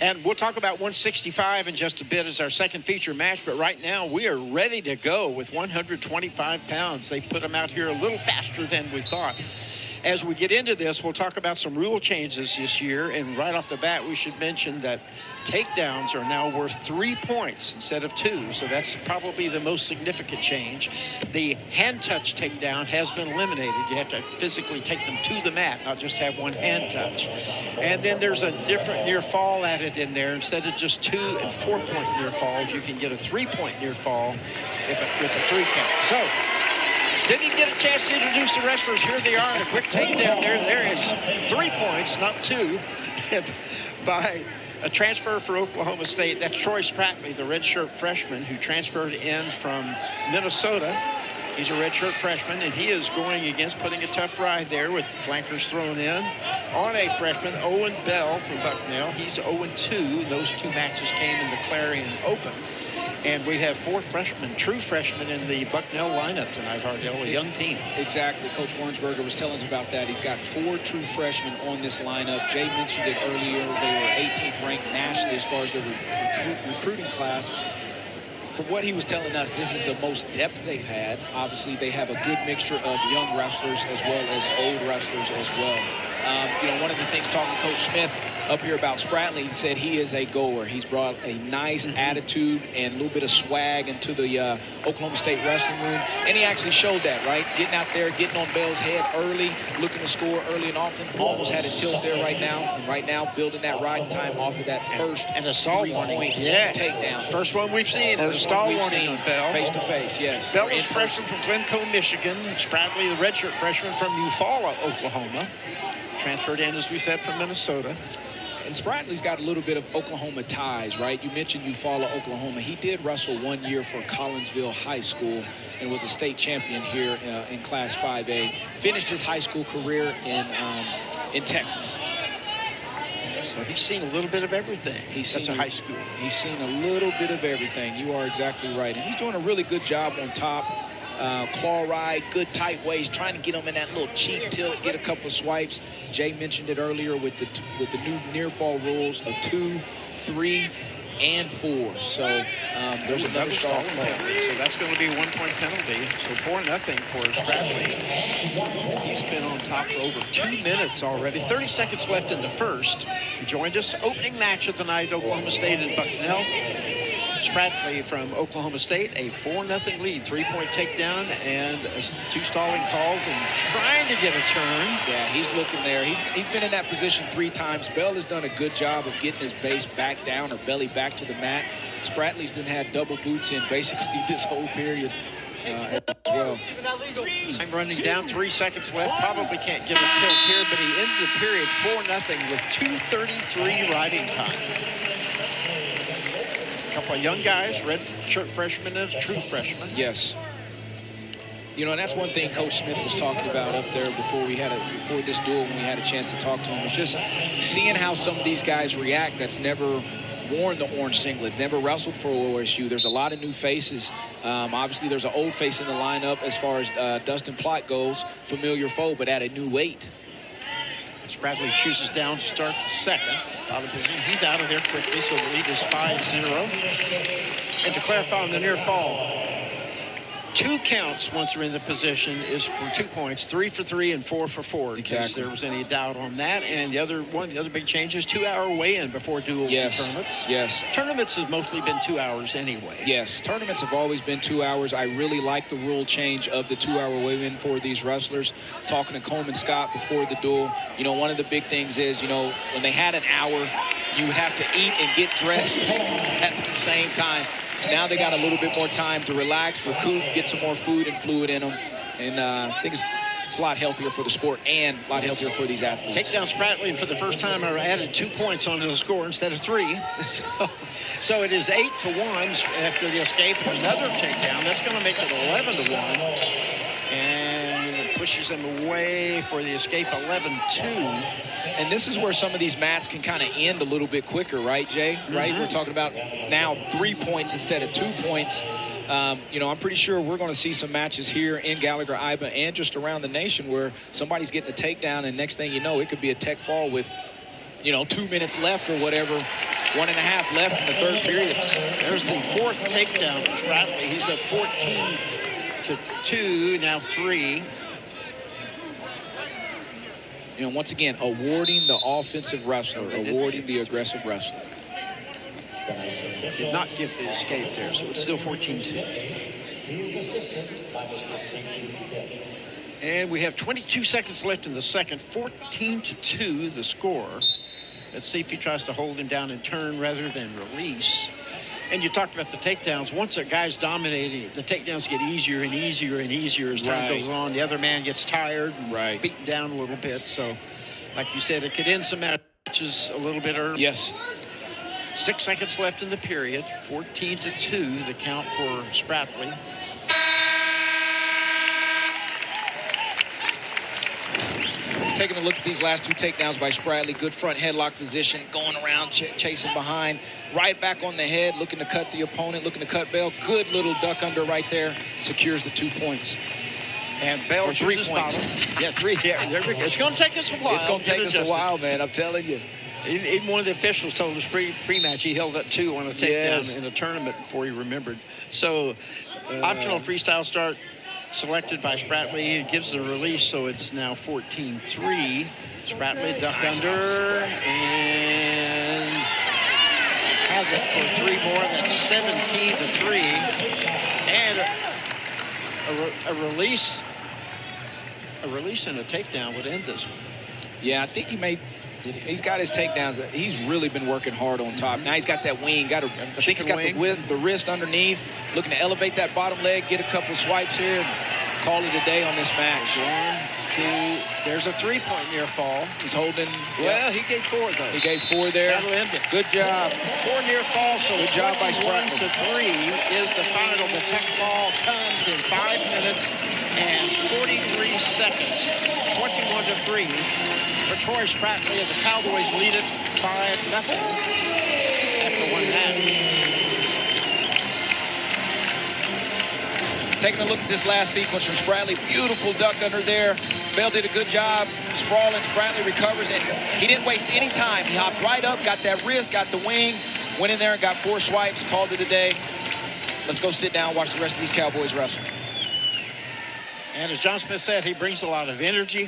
And we'll talk about 165 in just a bit as our second feature match, but right now we are ready to go with 125 pounds. They put them out here a little faster than we thought. As we get into this, we'll talk about some rule changes this year, and right off the bat, we should mention that takedowns are now worth 3 points instead of 2, so that's probably the most significant change. The hand touch takedown has been eliminated. You have to physically take them to the mat, not just have one hand touch. And then there's a different near fall added in there. Instead of just 2 and 4 point near falls, you can get a 3 point near fall with a 3 count. So, didn't even get a chance to introduce the wrestlers. Here they are in a quick takedown there. There is 3 points, not 2, by a transfer for Oklahoma State. That's Troy Spratley, the redshirt freshman who transferred in from Minnesota. He's a redshirt freshman, and he is going against putting a tough ride there with flankers thrown in on a freshman, Owen Bell from Bucknell. He's 0-2. Those 2 matches came in the Clarion Open. And we have 4 freshmen, true freshmen, in the Bucknell lineup tonight, Hardell, a young team. Exactly. Coach Warrensberger was telling us about that. He's got 4 true freshmen on this lineup. Jay mentioned it earlier. They were 18th ranked nationally as far as the recruiting class. From what he was telling us, this is the most depth they've had. Obviously, they have a good mixture of young wrestlers as well as old wrestlers as well. You know, one of the things talking to Coach Smith up here about Spratley, he said he is a goer. He's brought a nice attitude and a little bit of swag into the Oklahoma State wrestling room. And he actually showed that, right? Getting out there, getting on Bell's head early, looking to score early and often. Almost had a tilt there right now. And right now, building that riding time off of that first and a stall warning takedown. First one we've seen. First a stall warning on Bell. Face to face, yes. Bell is freshman from Glencoe, Michigan. Spratley, the redshirt freshman from Eufaula, Oklahoma. Transferred in, as we said, from Minnesota. And Spratley's got a little bit of Oklahoma ties, right? You mentioned Eufaula, Oklahoma. He did wrestle 1 year for Collinsville High School and was a state champion here in Class 5A. Finished his high school career in Texas. So he's seen a little bit of everything. That's a high school. He's seen a little bit of everything. You are exactly right. And he's doing a really good job on top. Claw ride, good tight waist, trying to get him in that little cheek tilt, get a couple of swipes. Jay mentioned it earlier with the new near fall rules of 2, 3, and 4. So there's another stall penalty. So that's going to be a 1 point penalty. So 4-0 for Spratley. He's been on top for over 2 minutes already. 30 seconds left in the first. He joined us opening match of the night, Oklahoma State and Bucknell. Spratley from Oklahoma State, a 4-0 lead, 3 point takedown and 2 stalling calls and trying to get a turn. Yeah, he's looking there. He's been in that position 3 times. Bell has done a good job of getting his base back down or belly back to the mat. Spratley's done had double boots in basically this whole period as well. I'm running down, 3 seconds left. Probably can't get a tilt here, but he ends the period 4-0 with 2:33 riding time. A couple of young guys, red shirt freshman and a true freshman. Yes. You know, and that's one thing Coach Smith was talking about up there before this duel when we had a chance to talk to him. It's just seeing how some of these guys react that's never worn the orange singlet, never wrestled for OSU. There's a lot of new faces. Obviously, there's an old face in the lineup as far as Dustin Plott goes, familiar foe, but at a new weight. Spratley chooses down to start the second. Out of position. He's out of there quickly, so the lead is 5-0. And to clarify on the near fall, 2 counts once they're in the position is for 2 points, 3 for 3 and 4 for 4. In case there was any doubt on that. And one of the other big changes, 2-hour weigh-in before duels and tournaments. Yes. Tournaments have mostly been 2 hours anyway. Yes, tournaments have always been 2 hours. I really like the rule change of the 2-hour weigh-in for these wrestlers. Talking to Coleman Scott before the duel, you know, one of the big things is, you know, when they had an hour, you would have to eat and get dressed at the same time. Now they got a little bit more time to relax, recoup, get some more food and fluid in them. And I think it's a lot healthier for the sport and a lot healthier for these athletes. Take down Spratley, and for the first time, I added 2 points onto the score instead of 3. So it is 8-1 after the escape. Another takedown. That's going to make it 11-1. And it pushes him away for the escape, 11-2. And this is where some of these mats can kind of end a little bit quicker, right, Jay? Right? We're talking about now 3 points instead of 2 points. You know, I'm pretty sure we're going to see some matches here in Gallagher-Iba and just around the nation where somebody's getting a takedown, and next thing you know, it could be a tech fall with you know, 2 minutes left or whatever, 1.5 left in the third period. There's the fourth takedown for Spratley. He's at 14-2, now 3. You know, once again, awarding the offensive wrestler, awarding the aggressive wrestler. Did not give the escape there, so it's still 14-2. And we have 22 seconds left in the second. 14-2 the score. Let's see if he tries to hold him down and turn rather than release. And you talked about the takedowns. Once a guy's dominating, the takedowns get easier and easier and easier as time goes on. The other man gets tired and beaten down a little bit. So, like you said, it could end some matches a little bit early. Yes. 6 seconds left in the period. 14-2 the count for Spratley. Taking a look at these last 2 takedowns by Spratley. Good front headlock position, going around, chasing behind. Right back on the head, looking to cut the opponent, looking to cut Bell. Good little duck under right there. Secures the 2 points. And Bell 3 chooses points. bottom. Yeah, 3. Yeah, there we go. It's going to take us a while. It's going to take us a while, man. I'm telling you. Even one of the officials told us pre-match he held up 2 on a takedown in a tournament before he remembered. So, optional freestyle start selected by Spratley. It gives the release, so it's now 14-3. Spratley ducked under and has it for 3 more. That's 17-3. And a release and a takedown would end this one. Yeah, I think he's got his takedowns. He's really been working hard on top. Now he's got that wing. I think he's got the wrist underneath, looking to elevate that bottom leg, get a couple of swipes here, and call it a day on this match. 1, 2. There's a 3-point near fall. He's holding. Well, he gave 4 though. He gave 4 there. That'll end it. Good job. 4 near fall. So good job by Spratley. 1-3 is the final. The tech fall comes in 5 minutes and 43 seconds. 21-3 for Troy Spratley, and the Cowboys lead it 5-0 after 1 match. Taking a look at this last sequence from Spratley. Beautiful duck under there. Bell did a good job sprawling. Spratley recovers, and he didn't waste any time. He hopped right up, got that wrist, got the wing, went in there and got 4 swipes, called it a day. Let's go sit down and watch the rest of these Cowboys wrestle. And as John Smith said, he brings a lot of energy.